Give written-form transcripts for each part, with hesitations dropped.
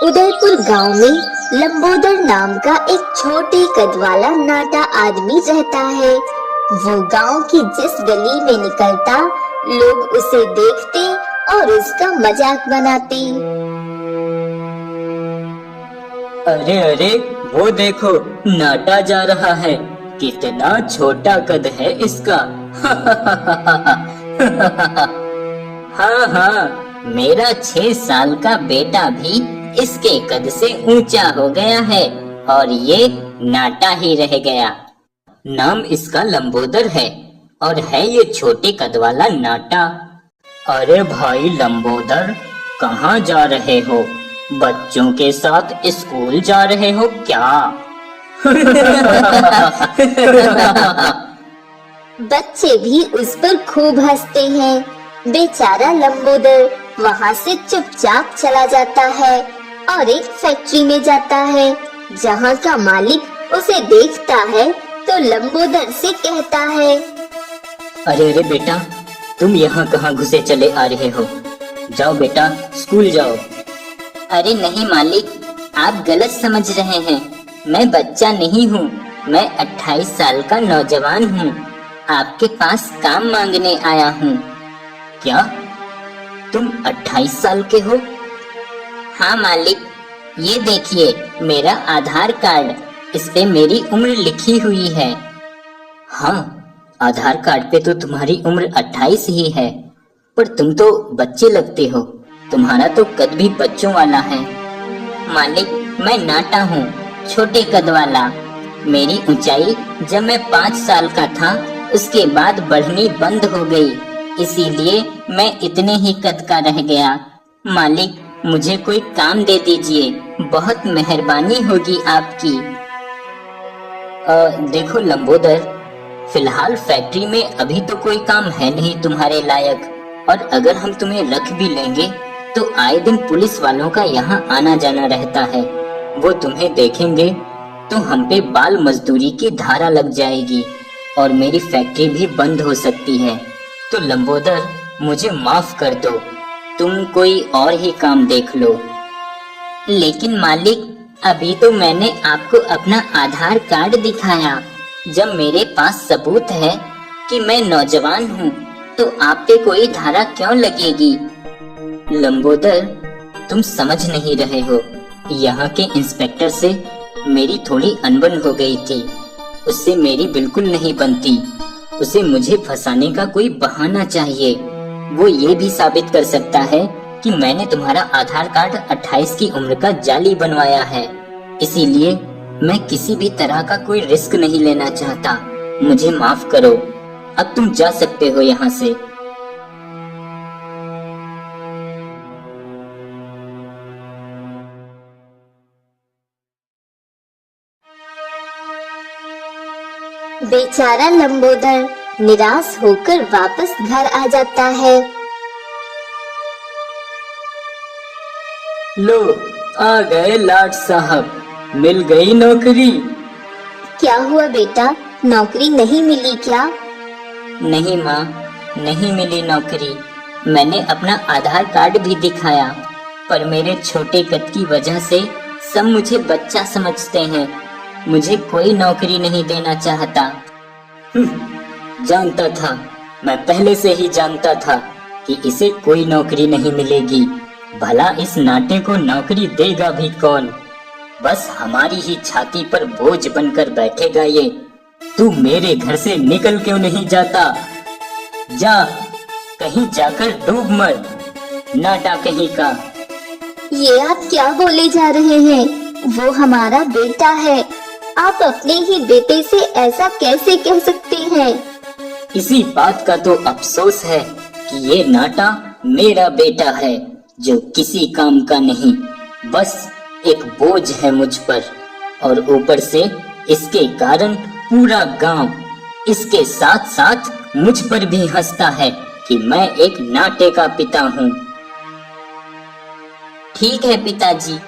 उदयपुर गांव में लंबोदर नाम का एक छोटे कद वाला नाटा आदमी रहता है। वो गांव की जिस गली में निकलता, लोग उसे देखते और उसका मजाक बनाते। अरे अरे, वो देखो, नाटा जा रहा है। कितना छोटा कद है इसका। हाँ हाँ, मेरा 6 साल का बेटा भी इसके कद से ऊंचा हो गया है और ये नाटा ही रह गया। नाम इसका लंबोदर है और है ये छोटे कद वाला नाटा। अरे भाई लंबोदर, कहाँ जा रहे हो? बच्चों के साथ स्कूल जा रहे हो क्या? बच्चे भी उस पर खूब हंसते हैं। बेचारा लंबोदर वहाँ से चुपचाप चला जाता है और एक फैक्ट्री में जाता है, जहाँ का मालिक उसे देखता है तो लंबोदर से कहता है, अरे अरे बेटा, तुम यहाँ कहाँ घुसे चले आ रहे हो? जाओ बेटा, स्कूल जाओ। अरे नहीं मालिक, आप गलत समझ रहे हैं। मैं बच्चा नहीं हूँ, मैं 28 साल का नौजवान हूँ। आपके पास काम मांगने आया हूँ। क्या तुम 28 साल के हो? हाँ मालिक, ये देखिए मेरा आधार कार्ड, इस पे मेरी उम्र लिखी हुई है। हाँ, आधार कार्ड पे तो तुम्हारी उम्र 28 ही है, पर तुम तो बच्चे लगते हो। तुम्हारा तो कद भी बच्चों वाला है। मालिक, मैं नाटा हूँ, छोटे कद वाला। मेरी ऊंचाई जब मैं 5 साल का था, उसके बाद बढ़नी बंद हो गई, इसीलिए मैं इतने ही कद का रह गया। मालिक, मुझे कोई काम दे दीजिए, बहुत मेहरबानी होगी आपकी। देखो लंबोदर, फिलहाल फैक्ट्री में अभी तो कोई काम है नहीं तुम्हारे लायक, और अगर हम तुम्हें रख भी लेंगे तो आए दिन पुलिस वालों का यहाँ आना जाना रहता है। वो तुम्हें देखेंगे तो हम पे बाल मजदूरी की धारा लग जाएगी और मेरी फैक्ट्री भी बंद हो सकती है। तो लंबोदर, मुझे माफ कर दो, तुम कोई और ही काम देख लो। लेकिन मालिक, अभी तो मैंने आपको अपना आधार कार्ड दिखाया। जब मेरे पास सबूत है कि मैं नौजवान हूँ, तो आप पे कोई धारा क्यों लगेगी? लंबोदर, तुम समझ नहीं रहे हो। यहाँ के इंस्पेक्टर से मेरी थोड़ी अनबन हो गई थी। उससे मेरी बिल्कुल नहीं बनती। उसे मुझे फंसाने का कोई बहाना चाहिए। वो ये भी साबित कर सकता है कि मैंने तुम्हारा आधार कार्ड 28 की उम्र का जाली बनवाया है। इसीलिए मैं किसी भी तरह का कोई रिस्क नहीं लेना चाहता। मुझे माफ करो, अब तुम जा सकते हो यहाँ से। बेचारा लंबोदर निराश होकर वापस घर आ जाता है। लो, आ गए लाट साहब, मिल गई नौकरी। क्या हुआ बेटा, नौकरी नहीं मिली क्या? नहीं माँ, नहीं मिली नौकरी। मैंने अपना आधार कार्ड भी दिखाया, पर मेरे छोटे कद की वजह से सब मुझे बच्चा समझते हैं। मुझे कोई नौकरी नहीं देना चाहता। जानता था, मैं पहले से ही जानता था कि इसे कोई नौकरी नहीं मिलेगी। भला इस नाटे को नौकरी देगा भी कौन? बस हमारी ही छाती पर बोझ बनकर बैठेगा ये। तू मेरे घर से निकल क्यों नहीं जाता? जा, कहीं जाकर डूब मर, नाटा कहीं का। ये आप क्या बोले जा रहे हैं? वो हमारा बेटा है। आप अपने ही बेटे से ऐसा कैसे कह सकते हैं? इसी बात का तो अफसोस है कि ये नाटा मेरा बेटा है, जो किसी काम का नहीं, बस एक बोझ है मुझ पर। और ऊपर से इसके कारण पूरा गांव, इसके साथ साथ मुझ पर भी हंसता है कि मैं एक नाटे का पिता हूँ। ठीक है पिताजी,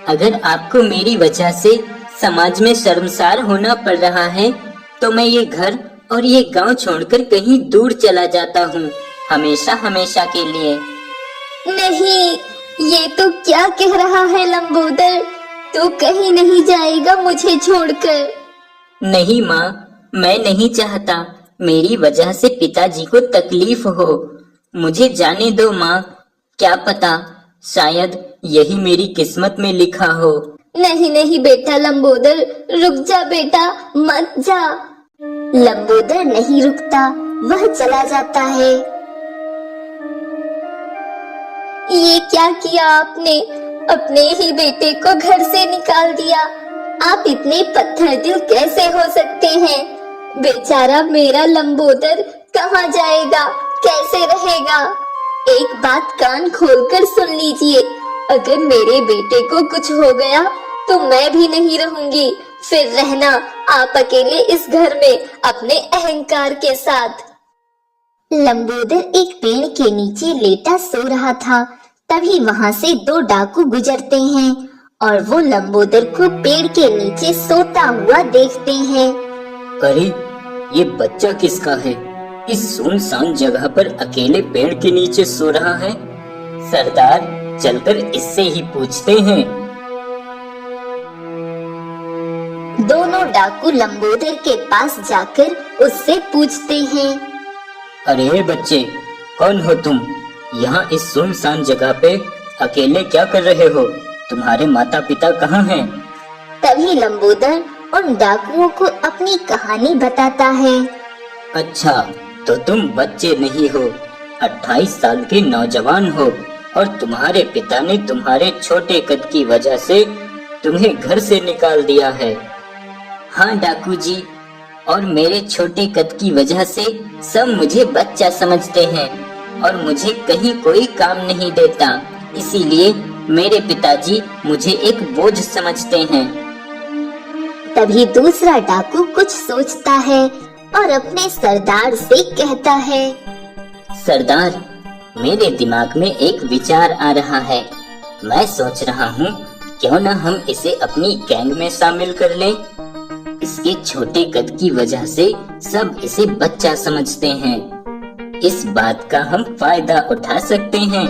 अगर आपको मेरी वजह से समाज में शर्मसार होना पड़ रहा है, तो मैं ये घर और ये गांव छोड़कर कहीं दूर चला जाता हूँ, हमेशा हमेशा के लिए। नहीं, ये तो क्या कह रहा है लंबोदर? तू कहीं नहीं जाएगा मुझे छोड़कर? नहीं माँ, मैं नहीं चाहता मेरी वजह से पिताजी को तकलीफ हो। मुझे जाने दो माँ, क्या पता शायद यही मेरी किस्मत में लिखा हो। नहीं नहीं बेटा लंबोदर, रुक जा बेटा, मत जा। लंबोदर नहीं रुकता, वह चला जाता है। ये क्या किया आपने? अपने ही बेटे को घर से निकाल दिया। आप इतने पत्थर दिल कैसे हो सकते हैं? बेचारा मेरा लंबोदर कहाँ जाएगा, कैसे रहेगा? एक बात कान खोलकर सुन लीजिए, अगर मेरे बेटे को कुछ हो गया तो मैं भी नहीं रहूंगी। फिर रहना आप अकेले इस घर में अपने अहंकार के साथ। लंबोदर एक पेड़ के नीचे लेटा सो रहा था। तभी वहां से दो डाकू गुजरते हैं और वो लंबोदर को पेड़ के नीचे सोता हुआ देखते हैं। अरे ये बच्चा किसका है? इस सुनसान जगह पर अकेले पेड़ के नीचे सो रहा है। सरदार, चलकर इससे ही पूछते हैं। दोनों डाकू लंबोदर के पास जाकर उससे पूछते हैं। अरे बच्चे, कौन हो तुम? यहाँ इस सुनसान जगह पे अकेले क्या कर रहे हो? तुम्हारे माता पिता कहाँ हैं? तभी लंबोदर उन डाकुओं को अपनी कहानी बताता है। अच्छा, तो तुम बच्चे नहीं हो, 28 साल के नौजवान हो और तुम्हारे पिता ने तुम्हारे छोटे कद की वजह से तुम्हें घर से निकाल दिया है। हाँ डाकू जी, और मेरे छोटे कद की वजह से सब मुझे बच्चा समझते हैं और मुझे कहीं कोई काम नहीं देता, इसीलिए मेरे पिताजी मुझे एक बोझ समझते हैं। तभी दूसरा डाकू कुछ सोचता है और अपने सरदार से कहता है। सरदार, मेरे दिमाग में एक विचार आ रहा है। मैं सोच रहा हूँ क्यों न हम इसे अपनी गैंग में शामिल कर लें। इसके छोटे कद की वजह से सब इसे बच्चा समझते हैं। इस बात का हम फायदा उठा सकते हैं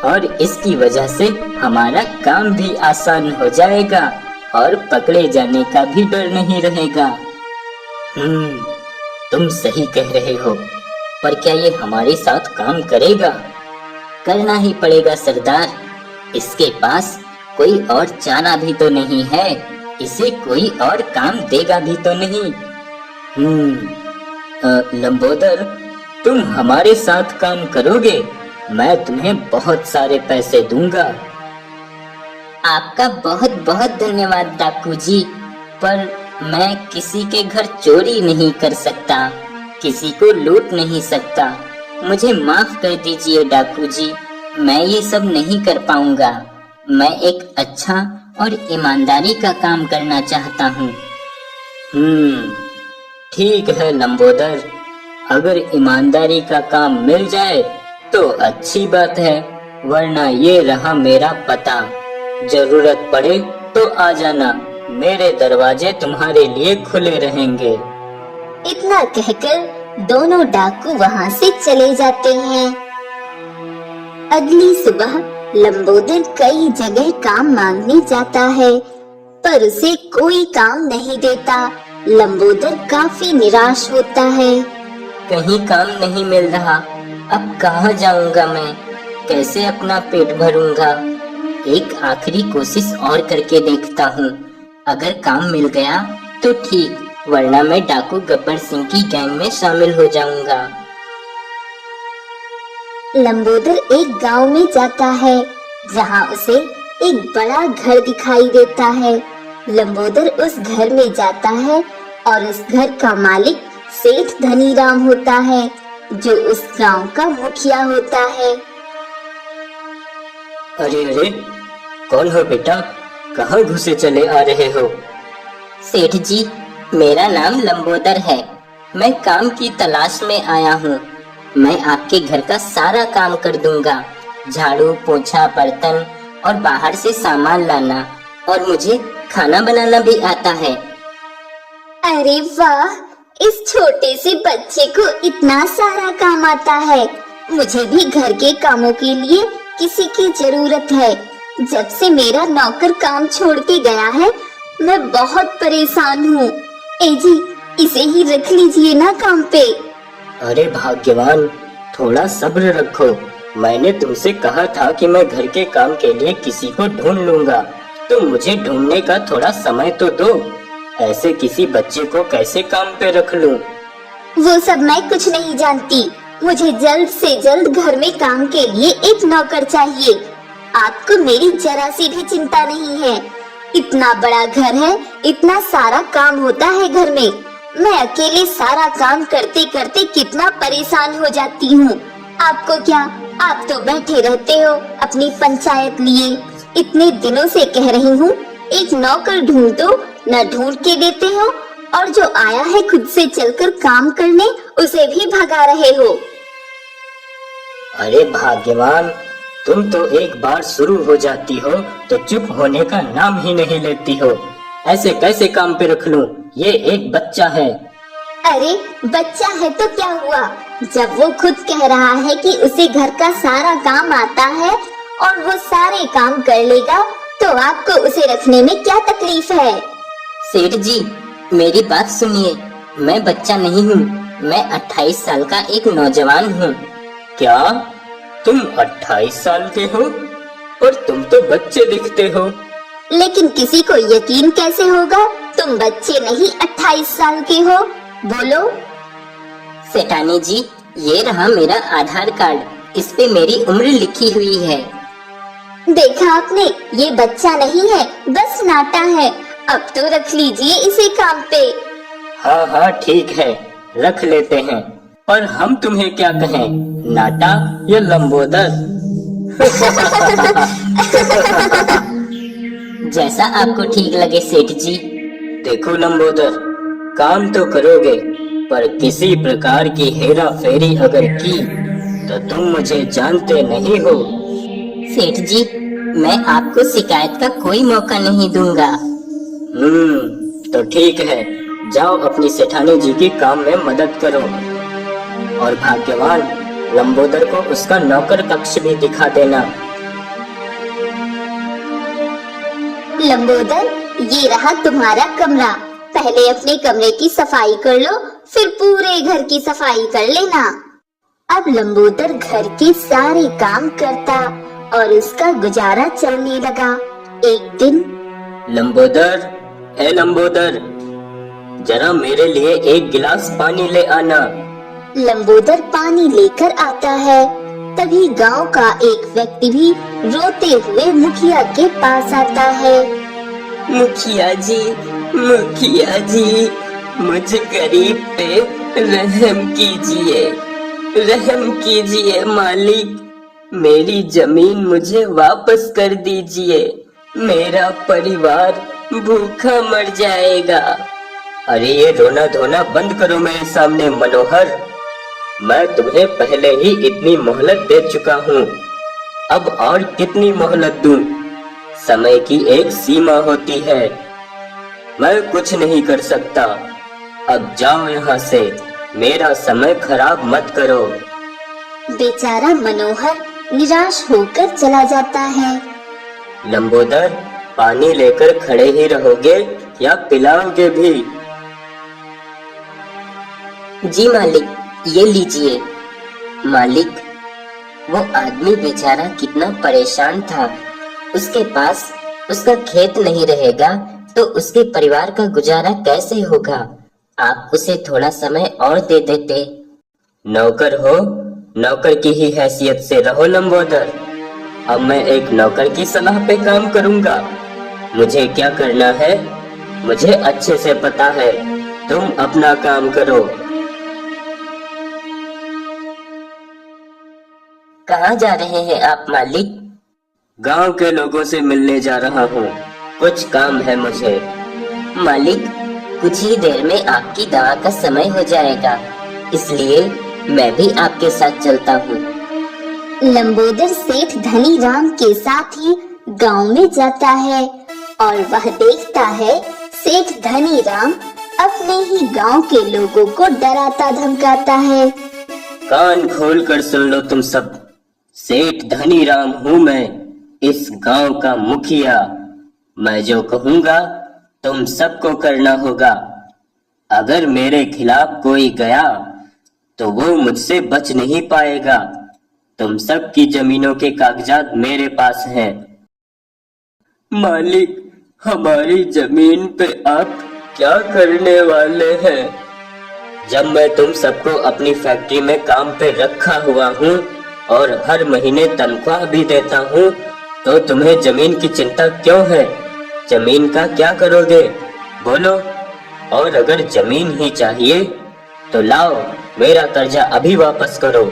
और इसकी वजह से हमारा काम भी आसान हो जाएगा और पकड़े जाने का भी डर नहीं रहेगा। तुम सही कह रहे हो, पर क्या ये हमारे साथ काम करेगा? करना ही पड़ेगा सरदार। इसके पास कोई और चारा भी तो नहीं है, इसे कोई और काम देगा भी तो नहीं। लंबोदर, तुम हमारे साथ काम करोगे? मैं तुम्हें बहुत सारे पैसे दूंगा। आपका बहुत बहुत धन्यवाद डाकू जी, पर मैं किसी के घर चोरी नहीं कर सकता, किसी को लूट नहीं सकता। मुझे माफ कर दीजिए डाकू जी, मैं ये सब नहीं कर पाऊंगा। मैं एक अच्छा और ईमानदारी का काम करना चाहता हूँ। ठीक है लंबोदर, अगर ईमानदारी का काम मिल जाए तो अच्छी बात है, वरना ये रहा मेरा पता। जरूरत पड़े तो आ जाना, मेरे दरवाजे तुम्हारे लिए खुले रहेंगे। इतना कहकर दोनों डाकू वहाँ से चले जाते हैं। अगली सुबह लंबोदर कई जगह काम मांगने जाता है, पर उसे कोई काम नहीं देता। लंबोदर काफी निराश होता है। कहीं काम नहीं मिल रहा, अब कहाँ जाऊंगा मैं? कैसे अपना पेट भरूंगा? एक आखिरी कोशिश और करके देखता हूँ। अगर काम मिल गया तो ठीक, वरना मैं डाकू गब्बर सिंह की गैंग में शामिल हो जाऊंगा। लंबोदर एक गांव में जाता है, जहां उसे एक बड़ा घर दिखाई देता है। लंबोदर उस घर में जाता है और उस घर का मालिक सेठ धनीराम होता है, जो उस गांव का मुखिया होता है। अरे अरे, कौन हो बेटा? कहाँ घुसे चले आ रहे हो? सेठ जी, मेरा नाम लंबोदर है। मैं काम की तलाश में आया हूँ। मैं आपके घर का सारा काम कर दूंगा, झाड़ू पोछा बर्तन और बाहर से सामान लाना, और मुझे खाना बनाना भी आता है। अरे वाह, इस छोटे से बच्चे को इतना सारा काम आता है। मुझे भी घर के कामों के लिए किसी की जरूरत है। जब से मेरा नौकर काम छोड़ के गया है, मैं बहुत परेशान हूँ। ए जी, इसे ही रख लीजिए ना काम पे। अरे भाग्यवान, थोड़ा सब्र रखो। मैंने तुमसे कहा था कि मैं घर के काम के लिए किसी को ढूंढ लूंगा, तो मुझे ढूंढने का थोड़ा समय तो दो। ऐसे किसी बच्चे को कैसे काम पे रख लूं? वो सब मैं कुछ नहीं जानती। मुझे जल्द से जल्द घर में काम के लिए एक नौकर चाहिए। आपको मेरी जरा सी भी चिंता नहीं है। इतना बड़ा घर है, इतना सारा काम होता है घर में। मैं अकेले सारा काम करते करते कितना परेशान हो जाती हूँ। आपको क्या, आप तो बैठे रहते हो अपनी पंचायत लिए। इतने दिनों से कह रही हूँ एक नौकर ढूंढ दो, न ढूंढ के देते हो, और जो आया है खुद से चलकर काम करने, उसे भी भगा रहे हो। अरे भाग्यवान, तुम तो एक बार शुरू हो जाती हो तो चुप होने का नाम ही नहीं लेती हो। ऐसे कैसे काम पे रख लूं? ये एक बच्चा है। अरे बच्चा है तो क्या हुआ, जब वो खुद कह रहा है कि उसे घर का सारा काम आता है और वो सारे काम कर लेगा, तो आपको उसे रखने में क्या तकलीफ है? सेठ जी, मेरी बात सुनिए। मैं बच्चा नहीं हूँ, मैं 28 साल का एक नौजवान हूँ। क्या तुम 28 साल के हो? और तुम तो बच्चे दिखते हो। लेकिन किसी को यकीन कैसे होगा तुम बच्चे नहीं 28 साल के हो? बोलो। सेठानी जी, ये रहा मेरा आधार कार्ड, इस पे मेरी उम्र लिखी हुई है। देखा आपने, ये बच्चा नहीं है, बस नाटा है। अब तो रख लीजिए इसे काम पे। हाँ हाँ ठीक है, रख लेते हैं। पर हम तुम्हें क्या कहें, नाटा या लंबोदर? जैसा आपको ठीक लगे सेठ जी। देखो लंबोदर, काम तो करोगे, पर किसी प्रकार की हेरा फेरी अगर की तो तुम मुझे जानते नहीं हो। सेठ जी, मैं आपको शिकायत का कोई मौका नहीं दूंगा। तो ठीक है, जाओ अपनी सेठानी जी की काम में मदद करो। और भाग्यवान, लंबोदर को उसका नौकर कक्ष भी दिखा देना। लंबोदर, ये रहा तुम्हारा कमरा। पहले अपने कमरे की सफाई कर लो, फिर पूरे घर की सफाई कर लेना। अब लंबोदर घर के सारे काम करता और उसका गुजारा चलने लगा। एक दिन, लंबोदर, ए लंबोदर, जरा मेरे लिए एक गिलास पानी ले आना। लंबोदर पानी लेकर आता है। तभी गांव का एक व्यक्ति भी रोते हुए मुखिया के पास आता है। मुखिया जी, मुखिया जी, मुझ गरीब पे रहम कीजिए, रहम कीजिए मालिक। मेरी जमीन मुझे वापस कर दीजिए, मेरा परिवार भूखा मर जाएगा। अरे ये रोना धोना बंद करो मेरे सामने मनोहर। मैं तुम्हें पहले ही इतनी मोहलत दे चुका हूँ, अब और कितनी मोहलत दूं? समय की एक सीमा होती है, मैं कुछ नहीं कर सकता। अब जाओ यहाँ से, मेरा समय खराब मत करो। बेचारा मनोहर निराश होकर चला जाता है। लंबोदर, पानी लेकर खड़े ही रहोगे या पिलाओगे भी? जी मालिक, ये लीजिए। मालिक, वो आदमी बेचारा कितना परेशान था। उसके पास उसका खेत नहीं रहेगा तो उसके परिवार का गुजारा कैसे होगा? आप उसे थोड़ा समय और दे देते। नौकर हो, नौकर की ही हैसियत से रहो लंबोदर। अब मैं एक नौकर की सलाह पे काम करूंगा। मुझे क्या करना है मुझे अच्छे से पता है, तुम अपना काम करो। कहाँ जा रहे हैं आप मालिक? गांव के लोगों से मिलने जा रहा हूँ, कुछ काम है मुझे। मालिक, कुछ ही देर में आपकी दवा का समय हो जाएगा, इसलिए मैं भी आपके साथ चलता हूँ। लंबोदर सेठ धनी राम के साथ ही गांव में जाता है और वह देखता है सेठ धनी राम अपने ही गांव के लोगों को डराता धमकाता है। कान खोल कर सुन लो तुम सब। सेठ धनीराम हूँ मैं, इस गांव का मुखिया। मैं जो कहूँगा तुम सबको करना होगा। अगर मेरे खिलाफ कोई गया तो वो मुझसे बच नहीं पाएगा। तुम सबकी जमीनों के कागजात मेरे पास हैं। मालिक, हमारी जमीन पे आप क्या करने वाले हैं? जब मैं तुम सबको अपनी फैक्ट्री में काम पे रखा हुआ हूँ और हर महीने तनख्वाह भी देता हूँ, तो तुम्हें जमीन की चिंता क्यों है? जमीन का क्या करोगे? बोलो। और अगर जमीन ही चाहिए तो लाओ, मेरा कर्जा अभी वापस करो।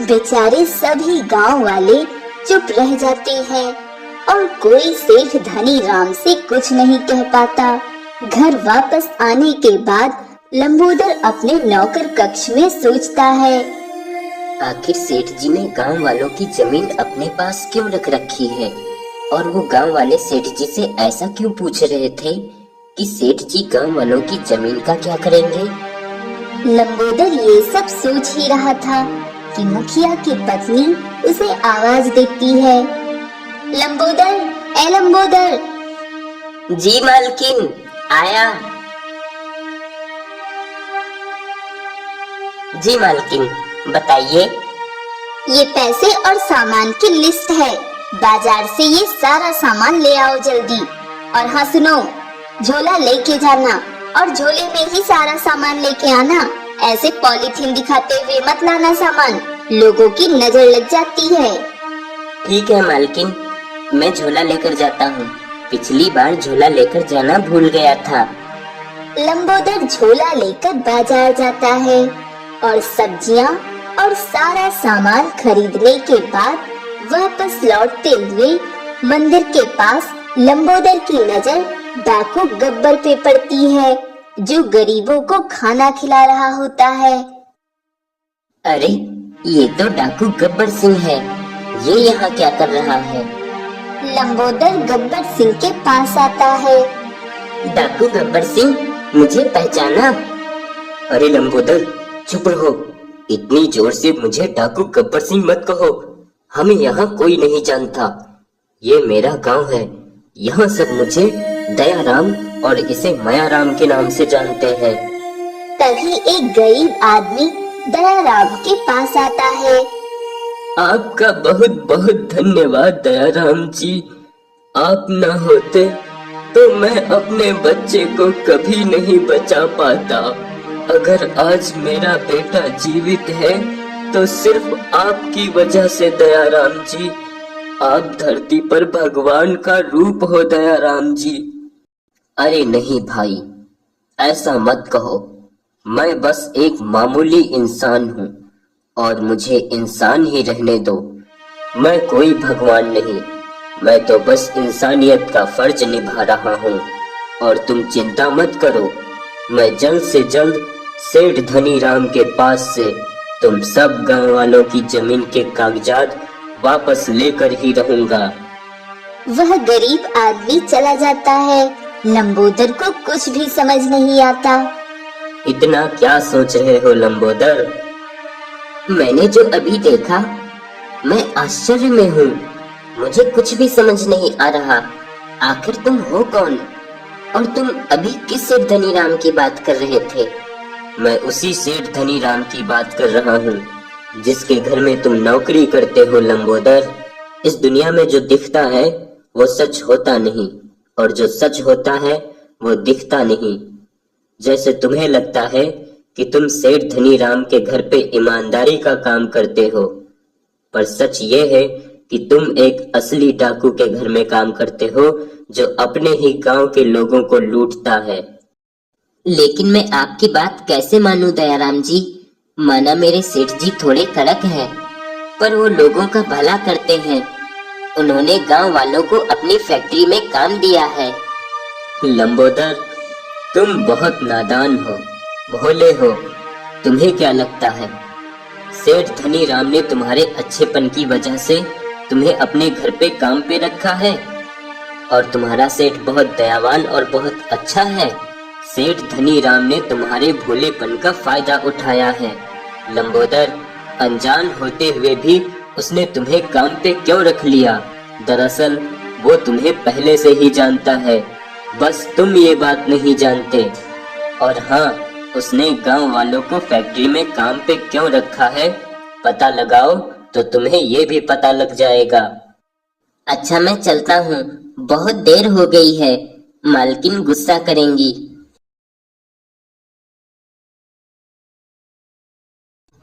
बेचारे सभी गांव वाले चुप रह जाते हैं और कोई सेठ धनीराम से कुछ नहीं कह पाता। घर वापस आने के बाद लंबोदर अपने नौकर कक्ष में सोचता है, आखिर सेठ जी ने गांव वालों की जमीन अपने पास क्यों रख रखी है? और वो गांव वाले सेठ जी से ऐसा क्यों पूछ रहे थे कि सेठ जी गांव वालों की जमीन का क्या करेंगे? लंबोदर ये सब सोच ही रहा था कि मुखिया की पत्नी उसे आवाज देती है, लंबोदर, ए लंबोदर। जी मालकिन, आया। जी मालकिन, बताइए। ये पैसे और सामान की लिस्ट है, बाजार से ये सारा सामान ले आओ जल्दी। और हाँ सुनो, झोला लेके जाना और झोले में ही सारा सामान लेके आना। ऐसे पॉलीथीन दिखाते हुए मत लाना सामान, लोगों की नजर लग जाती है। ठीक है मालकिन, मैं झोला लेकर जाता हूँ। पिछली बार झोला लेकर जाना भूल गया था। लंबोदर झोला लेकर बाजार जाता है और सब्जियां और सारा सामान खरीदने के बाद वापस लौटते हुए मंदिर के पास लंबोदर की नजर डाकू गब्बर पे पड़ती है, जो गरीबों को खाना खिला रहा होता है। अरे, ये तो डाकू गब्बर सिंह है। ये यहाँ क्या कर रहा है? लंबोदर गब्बर सिंह के पास आता है। डाकू गब्बर सिंह, मुझे पहचाना? अरे लंबोदर, चुप रहो। इतनी जोर से मुझे डाकू गब्बर सिंह मत कहो। हमें यहाँ कोई नहीं जानता। ये मेरा गांव है। यहाँ सब मुझे दयाराम और इसे मायाराम के नाम से जानते हैं। तभी एक गरीब आदमी दयाराम के पास आता है। आपका बहुत बहुत धन्यवाद दयाराम जी। आप न होते तो मैं अपने बच्चे को कभी नहीं बचा पाता। अगर आज मेरा बेटा जीवित है तो सिर्फ आपकी वजह से दयाराम जी। आप धरती पर भगवान का रूप हो दयाराम जी। अरे नहीं भाई, ऐसा मत कहो। मैं बस एक मामूली इंसान हूँ और मुझे इंसान ही रहने दो। मैं कोई भगवान नहीं, मैं तो बस इंसानियत का फर्ज निभा रहा हूँ। और तुम चिंता मत करो, मैं जल्द से जल्द सेठ धनीराम के पास से तुम सब गांव वालों की जमीन के कागजात वापस लेकर ही रहूंगा। वह गरीब आदमी चला जाता है। लंबोदर को कुछ भी समझ नहीं आता। इतना क्या सोच रहे हो लंबोदर? मैंने जो अभी देखा, मैं आश्चर्य में हूँ। मुझे कुछ भी समझ नहीं आ रहा। आखिर तुम हो कौन? और तुम अभी किस सेठ धनीराम की बात कर रहे थे? मैं उसी सेठ धनीराम की बात कर रहा हूँ जिसके घर में तुम नौकरी करते हो लंबोदर। इस दुनिया में जो दिखता है वो सच होता नहीं, और जो सच होता है वो दिखता नहीं। जैसे तुम्हें लगता है कि तुम सेठ धनीराम के घर पे ईमानदारी का काम करते हो, पर सच ये है कि तुम एक असली डाकू के घर में काम करते हो जो अपने ही गांव के लोगों को लूटता है। लेकिन मैं आपकी बात कैसे मानूं दयाराम जी? माना मेरे सेठ जी थोड़े कड़क हैं, पर वो लोगों का भला करते हैं। उन्होंने गांव वालों को अपनी फैक्ट्री में काम दिया है। लंबोदर, तुम बहुत नादान हो, भोले हो। तुम्हें क्या लगता है सेठ धनीराम ने तुम्हारे अच्छेपन की वजह से तुम्हें अपने घर पे काम पे रखा है? और तुम्हारा सेठ बहुत दयावान और बहुत अच्छा है। सेठ धनीराम ने तुम्हारे भोलेपन का फायदा उठाया है। लंबोदर, अनजान होते हुए भी उसने तुम्हें काम पे क्यों रख लिया? दरअसल वो तुम्हें पहले से ही जानता है, बस तुम ये बात नहीं जानते। और हाँ, उसने गांव वालों को फैक्ट्री में काम पे क्यों रखा है, पता लगाओ तो तुम्हें ये भी पता लग जाएगा। अच्छा, मैं चलता हूँ, बहुत देर हो गई है, मालकिन गुस्सा करेंगी।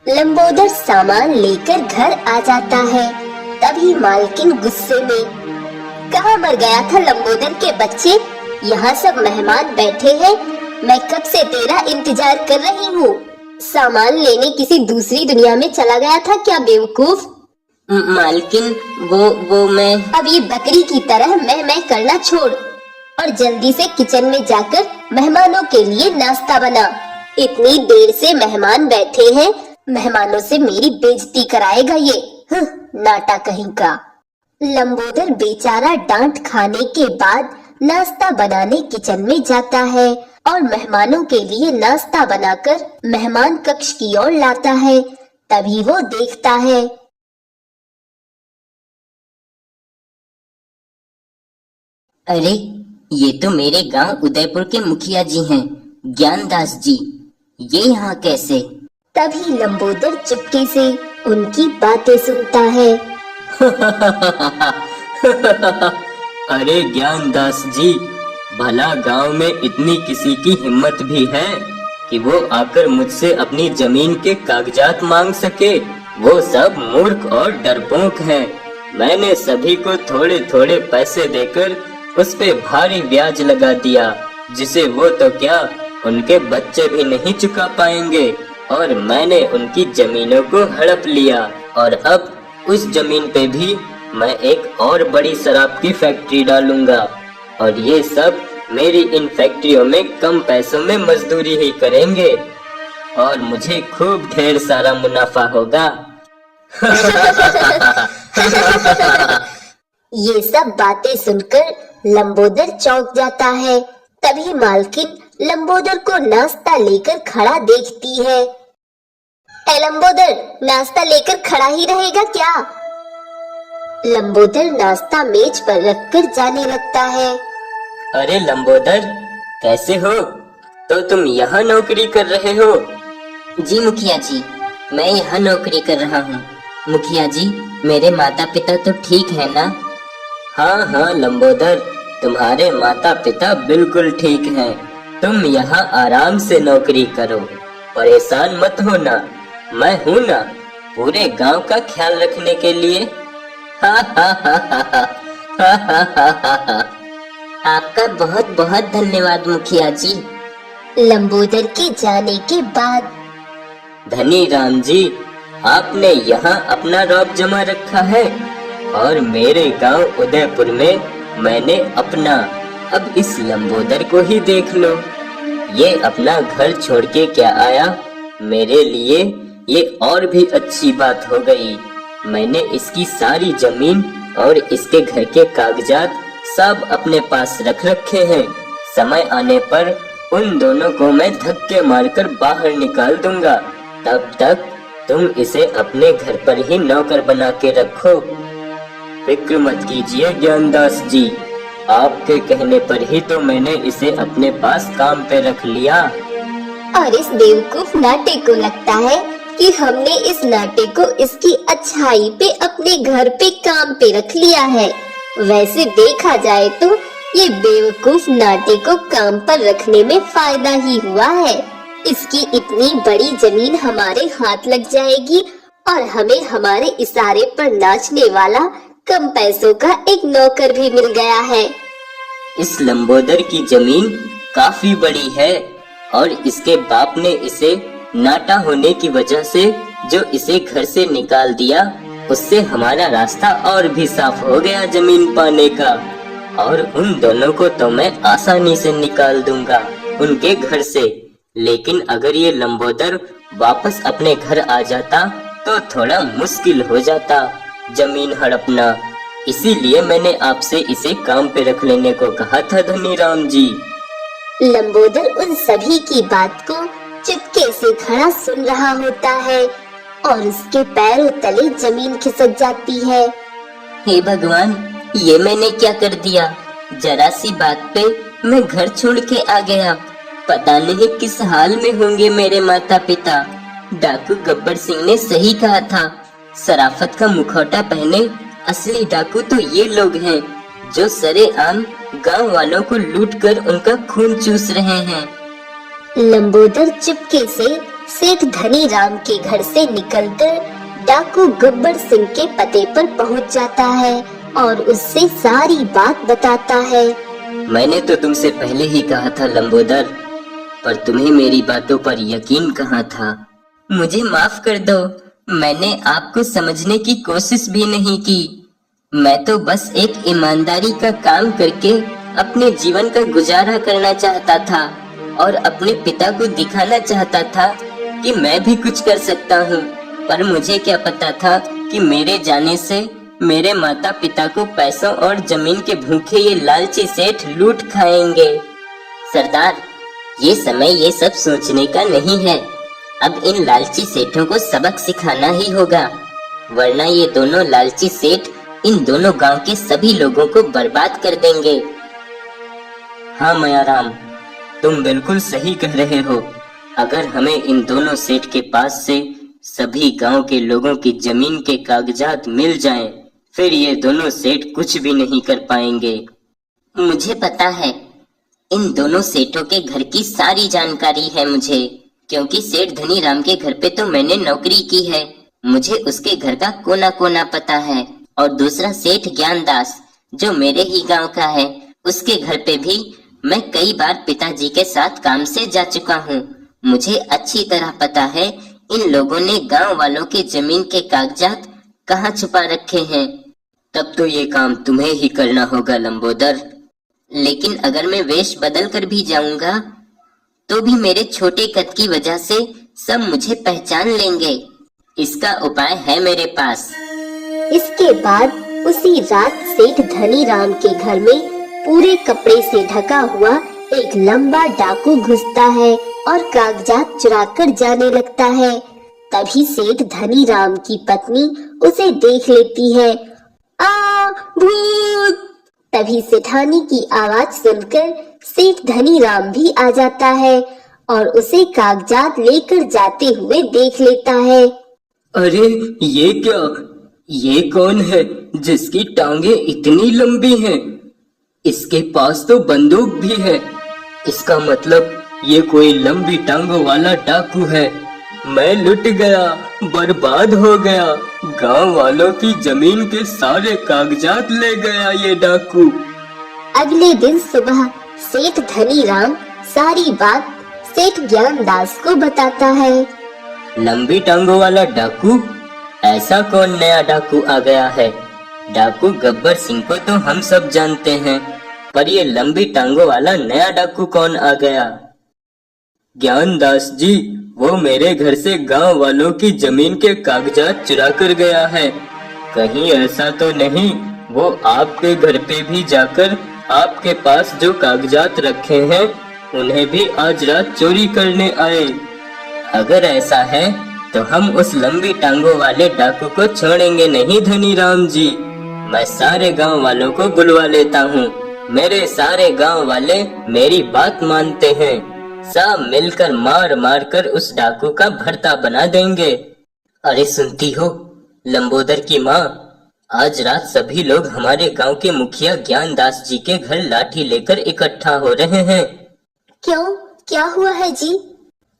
लंबोदर सामान लेकर घर आ जाता है। तभी मालकिन गुस्से में, कहाँ मर गया था लंबोदर के बच्चे? यहाँ सब मेहमान बैठे हैं, मैं कब से तेरा इंतजार कर रही हूँ। सामान लेने किसी दूसरी दुनिया में चला गया था क्या बेवकूफ? मालकिन, वो मैं। अब ये बकरी की तरह मैं करना छोड़ और जल्दी से किचन में जाकर मेहमानों के लिए नाश्ता बना। इतनी देर से मेहमान बैठे हैं, मेहमानों से मेरी बेइज्जती कराएगा ये, नाटा कहीं का। लंबोदर बेचारा डांट खाने के बाद नाश्ता बनाने किचन में जाता है और मेहमानों के लिए नाश्ता बनाकर मेहमान कक्ष की ओर लाता है। तभी वो देखता है अरे, ये तो मेरे गांव उदयपुर के मुखिया जी हैं, ज्ञानदास जी। ये यहाँ कैसे? तभी लंबोदर चुपके से उनकी बातें सुनता है। अरे ज्ञानदास जी, भला गांव में इतनी किसी की हिम्मत भी है कि वो आकर मुझसे अपनी जमीन के कागजात मांग सके? वो सब मूर्ख और डरपोक हैं। मैंने सभी को थोड़े थोड़े पैसे देकर उस पे भारी ब्याज लगा दिया, जिसे वो तो क्या उनके बच्चे भी नहीं चुका पाएंगे। और मैंने उनकी जमीनों को हड़प लिया और अब उस जमीन पे भी मैं एक और बड़ी शराब की फैक्ट्री डालूंगा और ये सब मेरी इन फैक्ट्रियों में कम पैसों में मजदूरी ही करेंगे और मुझे खूब ढेर सारा मुनाफा होगा। ये सब बातें सुनकर लंबोदर चौंक जाता है। तभी मालकिन लंबोदर को नाश्ता लेकर खड़ा देखती है। ए लंबोदर, नाश्ता लेकर खड़ा ही रहेगा क्या? लंबोदर नाश्ता मेज पर रखकर जाने लगता है। अरे लंबोदर, कैसे हो? तो तुम यहाँ नौकरी कर रहे हो? जी मुखिया जी, मैं यहाँ नौकरी कर रहा हूँ। मुखिया जी, मेरे माता पिता तो ठीक है ना? हाँ हाँ लंबोदर, तुम्हारे माता पिता बिल्कुल ठीक हैं। तुम यहाँ आराम से नौकरी करो, परेशान मत होना, मैं हूँ ना पूरे गांव का ख्याल रखने के लिए। हा हा हा हा हा हा हा हा हा। आपका बहुत बहुत धन्यवाद मुखिया जी। लंबोदर के जाने के बाद धनी राम जी, आपने यहाँ अपना रौब जमा रखा है और मेरे गांव उदयपुर में मैंने अपना। अब इस लंबोदर को ही देख लो, ये अपना घर छोड़ के क्या आया। मेरे लिए ये और भी अच्छी बात हो गई। मैंने इसकी सारी जमीन और इसके घर के कागजात सब अपने पास रख रखे हैं। समय आने पर उन दोनों को मैं धक्के मारकर बाहर निकाल दूंगा। तब तक तुम इसे अपने घर पर ही नौकर बना के रखो। फिक्र मत कीजिए ज्ञानदास जी, आपके कहने पर ही तो मैंने इसे अपने पास काम पे रख लिया। और इस बेवकूफ नाटे को लगता है कि हमने इस नाटे को इसकी अच्छाई पे अपने घर पे काम पे रख लिया है। वैसे देखा जाए तो ये बेवकूफ नाटे को काम पर रखने में फायदा ही हुआ है। इसकी इतनी बड़ी जमीन हमारे हाथ लग जाएगी और हमें हमारे इशारे पर नाचने वाला कम पैसों का एक नौकर भी मिल गया है। इस लंबोदर की जमीन काफी बड़ी है और इसके बाप ने इसे नाटा होने की वजह से जो इसे घर से निकाल दिया, उससे हमारा रास्ता और भी साफ हो गया जमीन पाने का। और उन दोनों को तो मैं आसानी से निकाल दूंगा उनके घर से। लेकिन अगर ये लंबोदर वापस अपने घर आ जाता तो थोड़ा मुश्किल हो जाता जमीन हड़पना। इसीलिए मैंने आपसे इसे काम पे रख लेने को कहा था धनी राम जी। लंबोदर उन सभी की बात को चुपके से खड़ा सुन रहा होता है और उसके पैरों तले जमीन खिसक जाती है। हे भगवान, ये मैंने क्या कर दिया? जरा सी बात पे मैं घर छोड़ के आ गया। पता नहीं किस हाल में होंगे मेरे माता पिता। डाकू गब्बर सिंह ने सही कहा था, शराफत का मुखौटा पहने असली डाकू तो ये लोग हैं जो सरेआम गांव वालों को लूटकर उनका खून चूस रहे हैं। लंबोदर चुपके से सेठ धनी राम के घर से निकलकर डाकू गब्बर सिंह के पते पर पहुंच जाता है और उससे सारी बात बताता है। मैंने तो तुमसे पहले ही कहा था लंबोदर, पर तुम्हें मेरी बातों पर यकीन कहाँ था। मुझे माफ कर दो, मैंने आपको समझने की कोशिश भी नहीं की। मैं तो बस एक ईमानदारी का काम करके अपने जीवन का गुजारा करना चाहता था और अपने पिता को दिखाना चाहता था कि मैं भी कुछ कर सकता हूँ। पर मुझे क्या पता था कि मेरे जाने से मेरे माता पिता को पैसों और जमीन के भूखे ये लालची सेठ लूट खाएंगे। सरदार, ये समय ये सब सोचने का नहीं है। अब इन लालची सेठों को सबक सिखाना ही होगा, वरना ये दोनों लालची सेठ इन दोनों गांव के सभी लोगों को बर्बाद कर देंगे। हाँ मयाराम, तुम बिल्कुल सही कह रहे हो। अगर हमें इन दोनों सेठ के पास से सभी गांव के लोगों की जमीन के कागजात मिल जाएं, फिर ये दोनों सेठ कुछ भी नहीं कर पाएंगे। मुझे पता है, इन दोनों सेठों के घर की सारी जानकारी है मुझे, क्योंकि सेठ धनी राम के घर पे तो मैंने नौकरी की है। मुझे उसके घर का कोना कोना पता है। और दूसरा सेठ ज्ञानदास जो मेरे ही गांव का है, उसके घर पे भी मैं कई बार पिताजी के साथ काम से जा चुका हूँ। मुझे अच्छी तरह पता है इन लोगों ने गांव वालों के जमीन के कागजात कहाँ छुपा रखे हैं। तब तो ये काम तुम्हें ही करना होगा लंबोदर। लेकिन अगर मैं वेश बदल कर भी जाऊंगा तो भी मेरे छोटे कद की वजह से सब मुझे पहचान लेंगे। इसका उपाय है मेरे पास। इसके बाद उसी रात सेठ धनी राम के घर में पूरे कपड़े से ढका हुआ एक लंबा डाकू घुसता है और कागजात चुराकर जाने लगता है। तभी सेठ धनी राम की पत्नी उसे देख लेती है। आ भूत! तभी सेठानी की आवाज सुनकर सेठ धनी राम भी आ जाता है और उसे कागजात लेकर जाते हुए देख लेता है। अरे ये क्या? ये कौन है जिसकी टांगे इतनी लंबी हैं? इसके पास तो बंदूक भी है। इसका मतलब ये कोई लंबी टांगों वाला डाकू है। मैं लुट गया, बर्बाद हो गया। गांव वालों की जमीन के सारे कागजात ले गया ये डाकू। अगले दिन सुबह सेठ धनी राम सारी बात सेठ ज्ञानदास को बताता है। लंबी टांगों वाला डाकू? ऐसा कौन नया डाकू आ गया है? डाकू गब्बर सिंह को तो हम सब जानते हैं, पर ये लंबी टांगों वाला नया डाकू कौन आ गया? ज्ञानदास जी, वो मेरे घर से गांव वालों की जमीन के कागजात चुरा कर गया है। कहीं ऐसा तो नहीं वो आपके घर पे भी जाकर आपके पास जो कागजात रखे हैं उन्हें भी आज रात चोरी करने आए? अगर ऐसा है तो हम उस लंबी टांगों वाले डाकू को छोड़ेंगे नहीं धनी राम जी। मैं सारे गांव वालों को बुलवा लेता हूँ। मेरे सारे गांव वाले मेरी बात मानते हैं। सब मिलकर मार मार कर उस डाकू का भरता बना देंगे। अरे सुनती हो लंबोदर की माँ, आज रात सभी लोग हमारे गांव के मुखिया ज्ञानदास जी के घर लाठी लेकर इकट्ठा हो रहे हैं। क्यों, क्या हुआ है जी?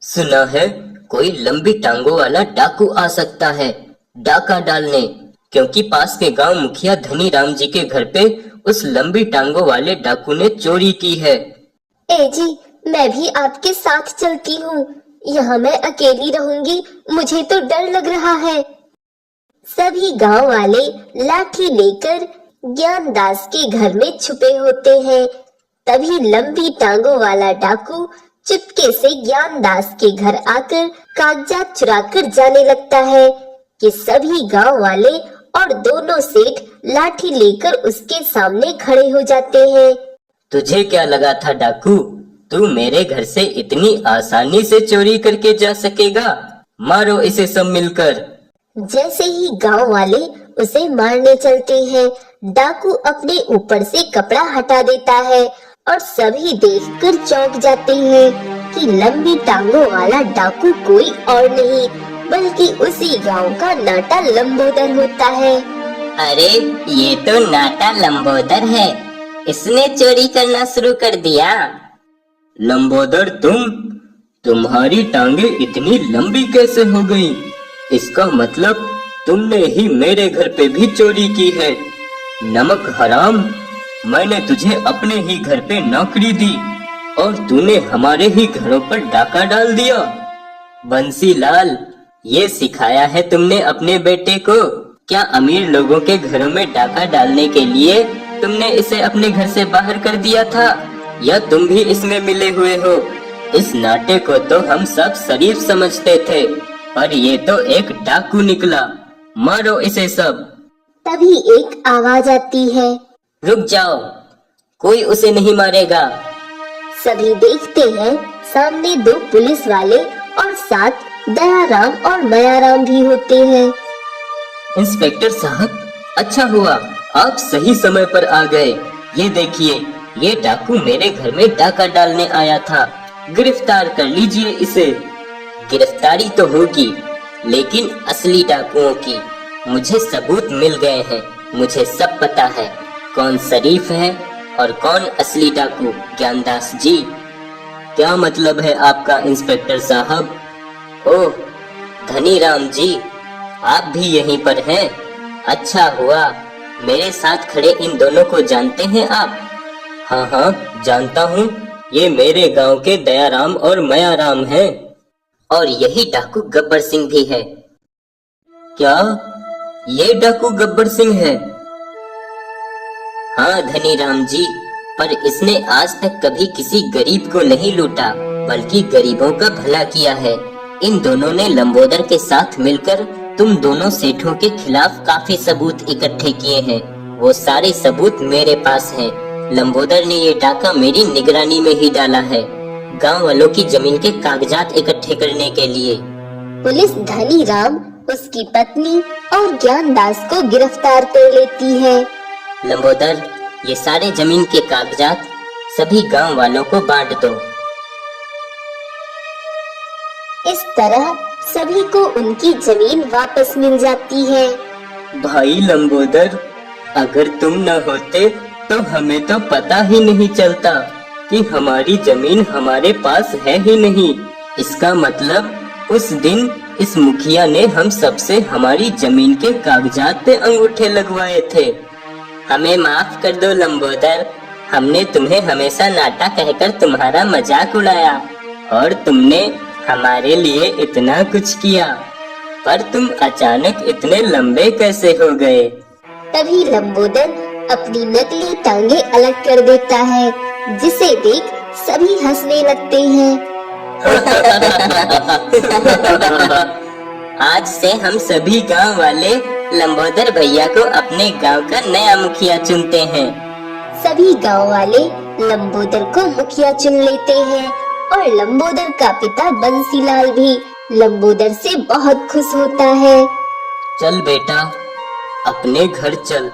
सुना है कोई लंबी टांगों वाला डाकू आ सकता है डाका डालने, क्योंकि पास के गांव मुखिया धनी राम जी के घर पे उस लंबी टांगों वाले डाकू ने चोरी की है। ए जी, मैं भी आपके साथ चलती हूँ। यहाँ मैं अकेली रहूंगी, मुझे तो डर लग रहा है। सभी गांव वाले लाठी लेकर ज्ञानदास के घर में छुपे होते हैं। तभी लंबी टांगों वाला डाकू चुपके से ज्ञानदास के घर आकर कागजात चुराकर जाने लगता है कि सभी गांव वाले और दोनों सेठ लाठी लेकर उसके सामने खड़े हो जाते हैं। तुझे क्या लगा था डाकू, तू मेरे घर से इतनी आसानी से चोरी करके जा सकेगा? मारो इसे सब मिलकर। जैसे ही गांव वाले उसे मारने चलते हैं, डाकू अपने ऊपर से कपड़ा हटा देता है और सभी देखकर चौंक जाते हैं कि लंबी टांगों वाला डाकू कोई और नहीं बल्कि उसी गांव का नाटा लंबोदर होता है। अरे ये तो नाटा लंबोदर है, इसने चोरी करना शुरू कर दिया। लंबोदर तुम्हारी टांगे इतनी लंबी कैसे हो गई? इसका मतलब तुमने ही मेरे घर पे भी चोरी की है। नमक हराम, मैंने तुझे अपने ही घर पे नौकरी दी और तूने हमारे ही घरों पर डाका डाल दिया। बंसीलाल, ये सिखाया है तुमने अपने बेटे को? क्या अमीर लोगों के घरों में डाका डालने के लिए तुमने इसे अपने घर से बाहर कर दिया था, या तुम भी इसमें मिले हुए हो? इस नाटे को तो हम सब शरीफ समझते थे, पर ये तो एक डाकू निकला। मारो इसे सब। तभी एक आवाज आती है, रुक जाओ, कोई उसे नहीं मारेगा। सभी देखते हैं सामने दो पुलिस वाले और साथ दयाराम और मयाराम भी होते हैं। इंस्पेक्टर साहब, अच्छा हुआ आप सही समय पर आ गए। ये देखिए, ये डाकू मेरे घर में डाका डालने आया था। गिरफ्तार कर लीजिए इसे। गिरफ्तारी तो होगी, लेकिन असली डाकुओं की। मुझे सबूत मिल गए हैं, मुझे सब पता है कौन शरीफ है और कौन असली डाकू। ज्ञानदास जी। क्या मतलब है आपका इंस्पेक्टर साहब? ओह धनीराम जी, आप भी यहीं पर हैं? अच्छा हुआ। मेरे साथ खड़े इन दोनों को जानते हैं आप? हाँ, जानता हूँ। ये मेरे गांव के दयाराम और मयाराम हैं। और यही डाकू गब्बर सिंह भी है। क्या ये डाकू गब्बर सिंह है? हाँ धनीराम जी, पर इसने आज तक कभी किसी गरीब को नहीं लूटा, बल्कि गरीबों का भला किया है। इन दोनों ने लंबोदर के साथ मिलकर तुम दोनों सेठों के खिलाफ काफी सबूत इकट्ठे किए हैं। वो सारे सबूत मेरे पास हैं। लंबोदर ने ये डाका मेरी निगरानी में ही डाला है, गांव वालों की जमीन के कागजात इकट्ठे करने के लिए। पुलिस धनीराम, उसकी पत्नी और ज्ञानदास को गिरफ्तार कर लेती है। लंबोदर, ये सारे जमीन के कागजात सभी गांव वालों को बांट दो। इस तरह सभी को उनकी जमीन वापस मिल जाती है। भाई लंबोदर, अगर तुम न होते तो हमें तो पता ही नहीं चलता कि हमारी जमीन हमारे पास है ही नहीं। इसका मतलब उस दिन इस मुखिया ने हम सबसे हमारी जमीन के कागजात पे अंगूठे लगवाए थे। हमें माफ कर दो लंबोदर, हमने तुम्हें हमेशा नाटा कहकर तुम्हारा मजाक उड़ाया और तुमने हमारे लिए इतना कुछ किया, पर तुम अचानक इतने लंबे कैसे हो गए? तभी लंबोदर अपनी नकली टांगे अलग कर देता है, जिसे देख सभी हंसने लगते हैं। आज से हम सभी गांव वाले लंबोदर भैया को अपने गांव का नया मुखिया चुनते हैं। सभी गांव वाले लंबोदर को मुखिया चुन लेते हैं और लंबोदर का पिता बंसीलाल भी लंबोदर से बहुत खुश होता है। चल बेटा, अपने घर चल।